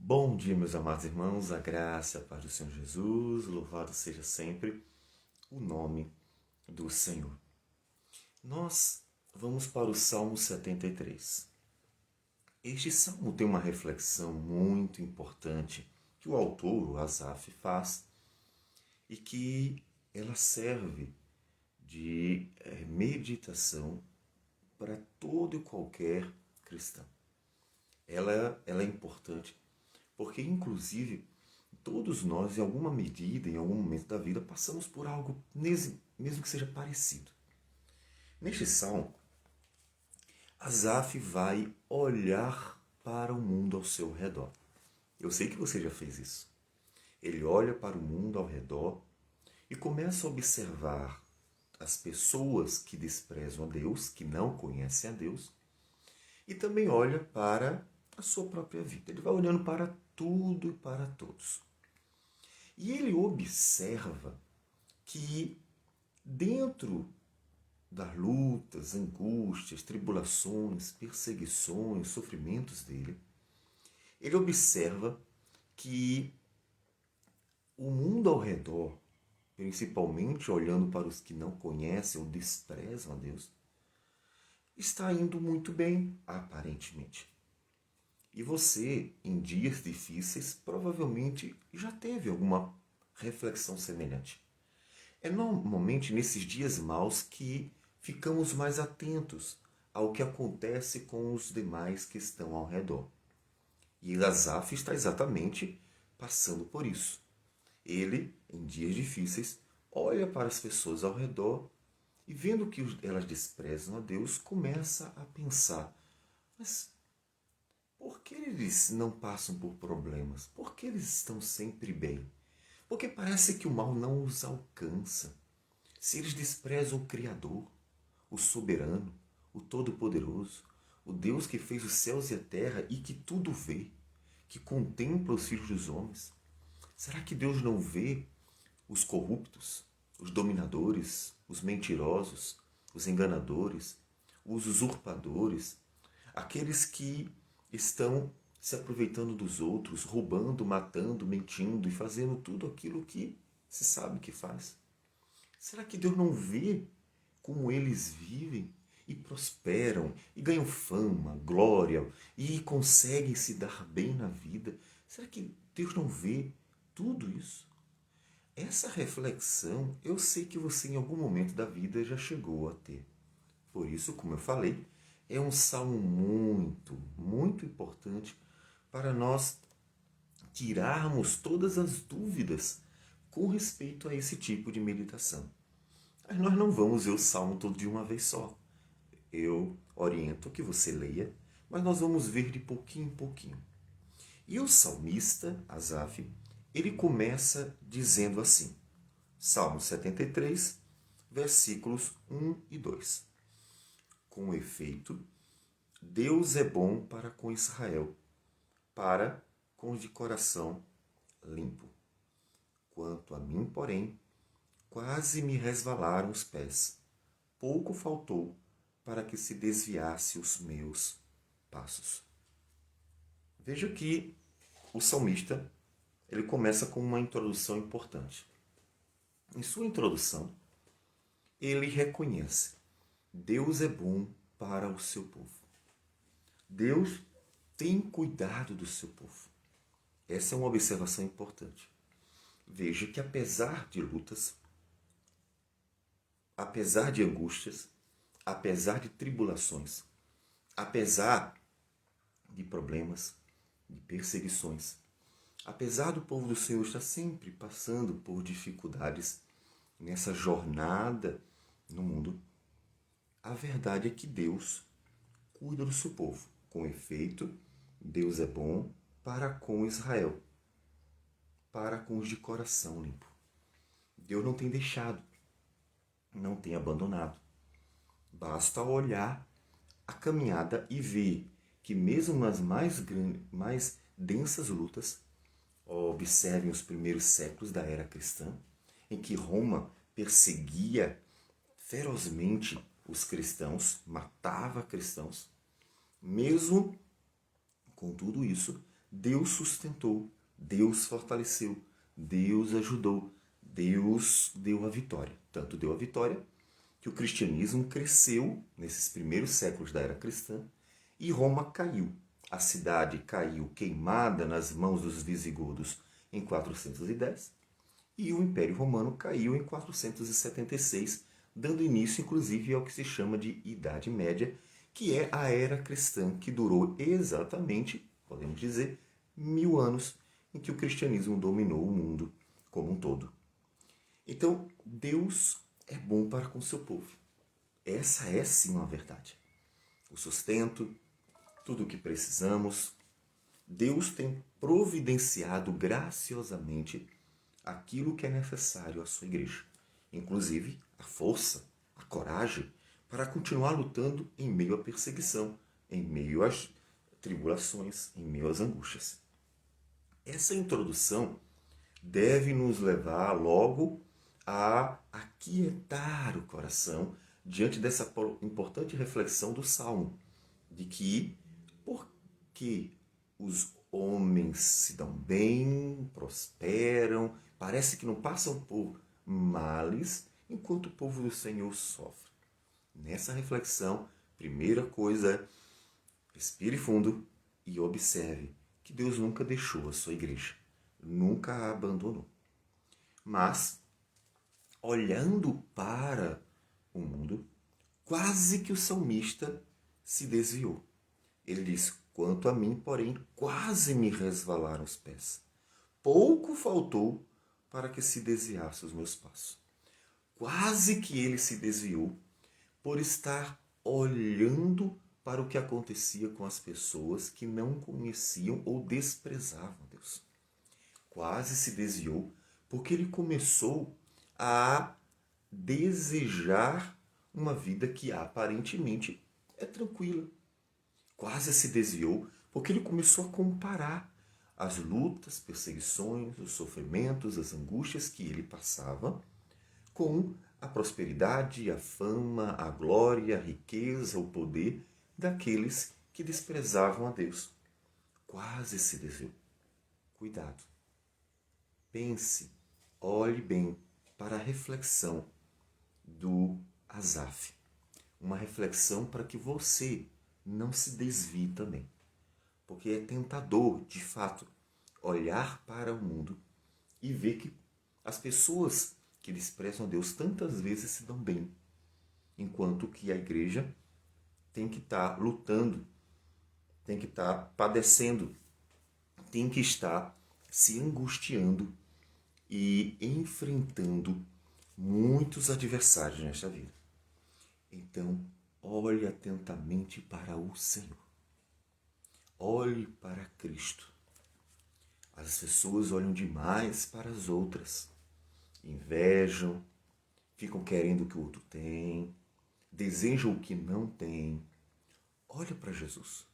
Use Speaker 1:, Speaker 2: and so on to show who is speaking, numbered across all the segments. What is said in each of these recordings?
Speaker 1: Bom dia, meus amados irmãos, a graça e a paz do Senhor Jesus, louvado seja sempre o nome do Senhor. Nós vamos para o Salmo 73. Este salmo tem uma reflexão muito importante que o autor, o Asaf, faz e que ela serve de meditação para todo e qualquer cristão. Ela é importante porque, inclusive, todos nós, em alguma medida, em algum momento da vida, passamos por algo, mesmo que seja parecido. Neste salmo, Asaf vai olhar para o mundo ao seu redor. Eu sei que você já fez isso. Ele olha para o mundo ao redor e começa a observar as pessoas que desprezam a Deus, que não conhecem a Deus, e também olha para a sua própria vida. Ele vai olhando para tudo e para todos. E ele observa que dentro das lutas, angústias, tribulações, perseguições, sofrimentos dele, ele observa que o mundo ao redor, principalmente olhando para os que não conhecem ou desprezam a Deus, está indo muito bem, aparentemente. E você, em dias difíceis, provavelmente já teve alguma reflexão semelhante. É normalmente nesses dias maus que ficamos mais atentos ao que acontece com os demais que estão ao redor. E Asaf está exatamente passando por isso. Ele, em dias difíceis, olha para as pessoas ao redor e, vendo que elas desprezam a Deus, começa a pensar: mas por que eles não passam por problemas? Por que eles estão sempre bem? Porque parece que o mal não os alcança. Se eles desprezam o Criador, o soberano, o Todo-Poderoso, o Deus que fez os céus e a terra e que tudo vê, que contempla os filhos dos homens, será que Deus não vê os corruptos, os dominadores, os mentirosos, os enganadores, os usurpadores, aqueles que estão se aproveitando dos outros, roubando, matando, mentindo e fazendo tudo aquilo que se sabe que faz? Será que Deus não vê como eles vivem e prosperam e ganham fama, glória e conseguem se dar bem na vida? Será que Deus não vê tudo isso? Essa reflexão eu sei que você em algum momento da vida já chegou a ter. Por isso, como eu falei, é um salmo muito importante para nós tirarmos todas as dúvidas com respeito a esse tipo de meditação. Mas nós não vamos ver o salmo todo de uma vez só. Eu oriento que você leia, mas nós vamos ver de pouquinho em pouquinho. E o salmista, Asaf, ele começa dizendo assim, Salmo 73, versículos 1 e 2. Com efeito, Deus é bom para com Israel, para com os de coração limpo. Quanto a mim, porém, quase me resvalaram os pés. Pouco faltou para que se desviasse os meus passos. Veja que o salmista ele começa com uma introdução importante. Em sua introdução, ele reconhece: Deus é bom para o seu povo. Deus tem cuidado do seu povo. Essa é uma observação importante. Veja que apesar de lutas, apesar de angústias, apesar de tribulações, apesar de problemas, de perseguições, apesar do povo do Senhor estar sempre passando por dificuldades nessa jornada no mundo, a verdade é que Deus cuida do seu povo. Com efeito, Deus é bom para com Israel, para com os de coração limpo. Deus não tem deixado, não tem abandonado. Basta olhar a caminhada e ver que mesmo nas mais densas lutas, observem os primeiros séculos da era cristã, em que Roma perseguia ferozmente os cristãos, matava cristãos, mesmo com tudo isso, Deus sustentou, Deus fortaleceu, Deus ajudou, Deus deu a vitória. Tanto deu a vitória que o cristianismo cresceu nesses primeiros séculos da era cristã e Roma caiu. A cidade caiu queimada nas mãos dos visigodos em 410 e o Império Romano caiu em 476, dando início inclusive ao que se chama de Idade Média, que é a era cristã que durou exatamente, podemos dizer, 1000 anos em que o cristianismo dominou o mundo como um todo. Então, Deus é bom para com seu povo. Essa é sim uma verdade. O sustento, tudo o que precisamos, Deus tem providenciado graciosamente aquilo que é necessário à sua igreja. Inclusive a força, a coragem para continuar lutando em meio à perseguição, em meio às tribulações, em meio às angústias. Essa introdução deve nos levar logo a aquietar o coração diante dessa importante reflexão do Salmo, de que porque os homens se dão bem, prosperam, parece que não passam por males, enquanto o povo do Senhor sofre. Nessa reflexão, primeira coisa é respire fundo e observe que Deus nunca deixou a sua igreja, nunca a abandonou. Mas, olhando para o mundo, quase que o salmista se desviou. Ele diz: quanto a mim, porém, quase me resvalaram os pés. Pouco faltou para que se desviasse os meus passos. Quase que ele se desviou por estar olhando para o que acontecia com as pessoas que não conheciam ou desprezavam Deus. Quase se desviou porque ele começou a desejar uma vida que aparentemente é tranquila. Quase se desviou porque ele começou a comparar as lutas, perseguições, os sofrimentos, as angústias que ele passava com a prosperidade, a fama, a glória, a riqueza, o poder daqueles que desprezavam a Deus. Quase se desviou. Cuidado. Pense, olhe bem para a reflexão do Asaf. Uma reflexão para que você não se desvie também. Porque é tentador, de fato, olhar para o mundo e ver que as pessoas que desprezam a Deus tantas vezes se dão bem, enquanto que a igreja tem que estar lutando, tem que estar padecendo, tem que estar se angustiando e enfrentando muitos adversários nesta vida. Então, olhe atentamente para o Senhor. Olhe para Cristo. As pessoas olham demais para as outras. Invejam, ficam querendo o que o outro tem, desejam o que não tem. Olhe para Jesus.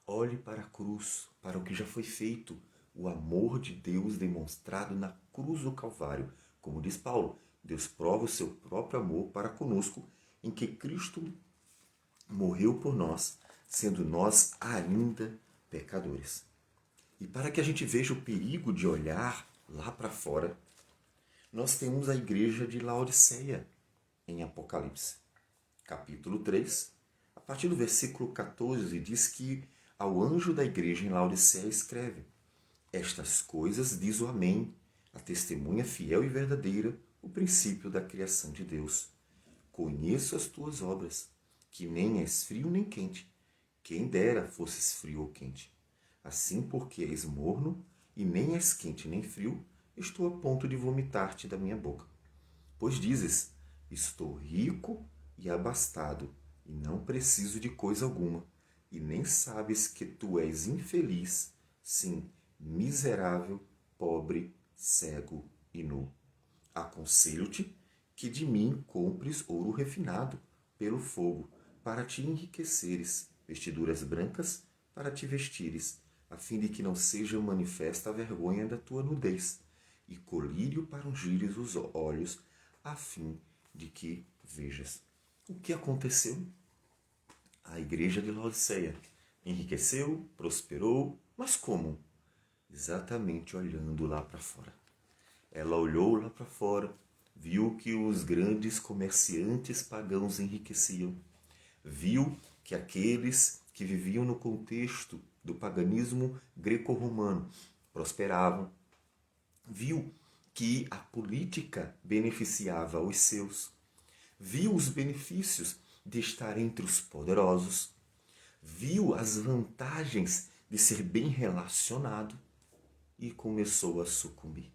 Speaker 1: Olhe para a cruz, para o que já foi feito, o amor de Deus demonstrado na cruz do Calvário. Como diz Paulo, Deus prova o seu próprio amor para conosco, em que Cristo morreu por nós, sendo nós ainda pecadores. E para que a gente veja o perigo de olhar lá para fora, nós temos a igreja de Laodiceia em Apocalipse. Capítulo 3, a partir do versículo 14, diz que ao anjo da igreja em Laodiceia escreve: estas coisas diz o Amém, a testemunha fiel e verdadeira, o princípio da criação de Deus. Conheço as tuas obras, que nem és frio nem quente. Quem dera fosses frio ou quente. Assim, porque és morno, e nem és quente nem frio, estou a ponto de vomitar-te da minha boca. Pois dizes: estou rico e abastado, e não preciso de coisa alguma, e nem sabes que tu és infeliz, sim, miserável, pobre, cego e nu. Aconselho-te que de mim compres ouro refinado pelo fogo, para te enriqueceres, vestiduras brancas para te vestires, a fim de que não seja manifesta a vergonha da tua nudez, e colírio para ungires os olhos, a fim de que vejas. O que aconteceu? A igreja de Laodiceia enriqueceu, prosperou, Mas como? Exatamente olhando lá para fora. Ela olhou lá para fora, viu que os grandes comerciantes pagãos enriqueciam, viu que aqueles que viviam no contexto do paganismo greco-romano prosperavam, viu que a política beneficiava os seus, viu os benefícios de estar entre os poderosos, viu as vantagens de ser bem relacionado e começou a sucumbir.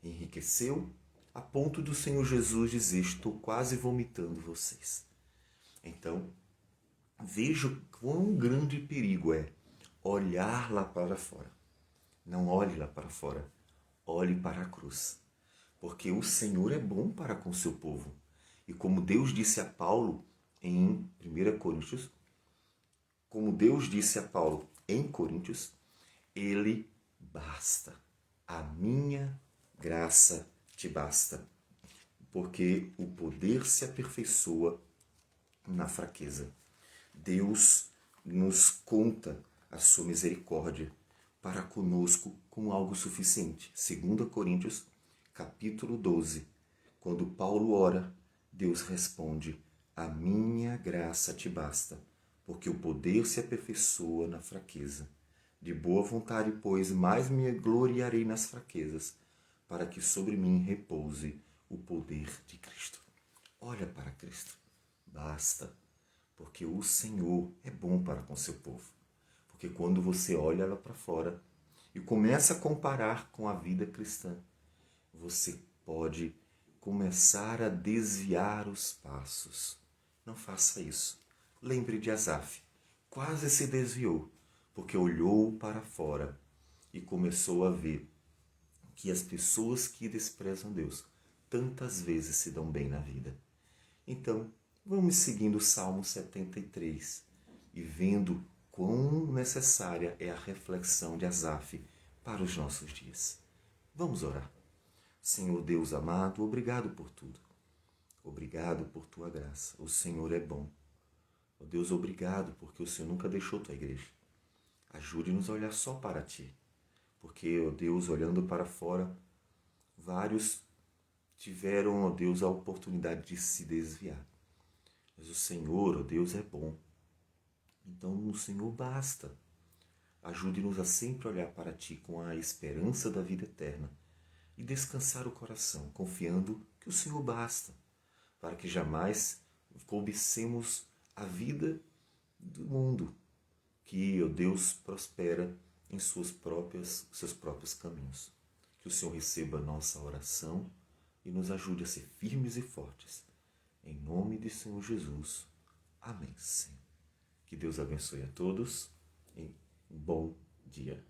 Speaker 1: Enriqueceu a ponto do Senhor Jesus dizer: estou quase vomitando vocês. Então, veja quão grande perigo é olhar lá para fora. Não olhe lá para fora, olhe para a cruz. Porque o Senhor é bom para com o seu povo. E como Deus disse a Paulo em 1 Coríntios, como Deus disse a Paulo em Coríntios, ele basta. A minha graça te basta. Porque o poder se aperfeiçoa na fraqueza. Deus nos conta a sua misericórdia para conosco com algo suficiente. 2 Coríntios, capítulo 12. Quando Paulo ora, Deus responde: a minha graça te basta, porque o poder se aperfeiçoa na fraqueza. De boa vontade, pois, mais me gloriarei nas fraquezas, para que sobre mim repouse o poder de Cristo. Olha para Cristo. Basta. Porque o Senhor é bom para com seu povo. Porque quando você olha lá para fora e começa a comparar com a vida cristã, você pode começar a desviar os passos. Não faça isso. Lembre de Asaf. Quase se desviou, porque olhou para fora e começou a ver que as pessoas que desprezam Deus tantas vezes se dão bem na vida. Então, vamos seguindo o Salmo 73 e vendo quão necessária é a reflexão de Asaf para os nossos dias. Vamos orar. Senhor Deus amado, obrigado por tudo. Obrigado por tua graça. O Senhor é bom. Oh Deus, obrigado porque o Senhor nunca deixou tua igreja. Ajude-nos a olhar só para ti. Porque, ó Deus, olhando para fora, vários tiveram, ó Deus, a oportunidade de se desviar. Mas o Senhor, ó Deus, é bom. Então o Senhor basta. Ajude-nos a sempre olhar para Ti com a esperança da vida eterna e descansar o coração, confiando que o Senhor basta, para que jamais cobicemos a vida do mundo, que, ó Deus, prospera em seus próprios caminhos. Que o Senhor receba a nossa oração e nos ajude a ser firmes e fortes. Em nome de Senhor Jesus. Amém, Senhor. Que Deus abençoe a todos e um bom dia.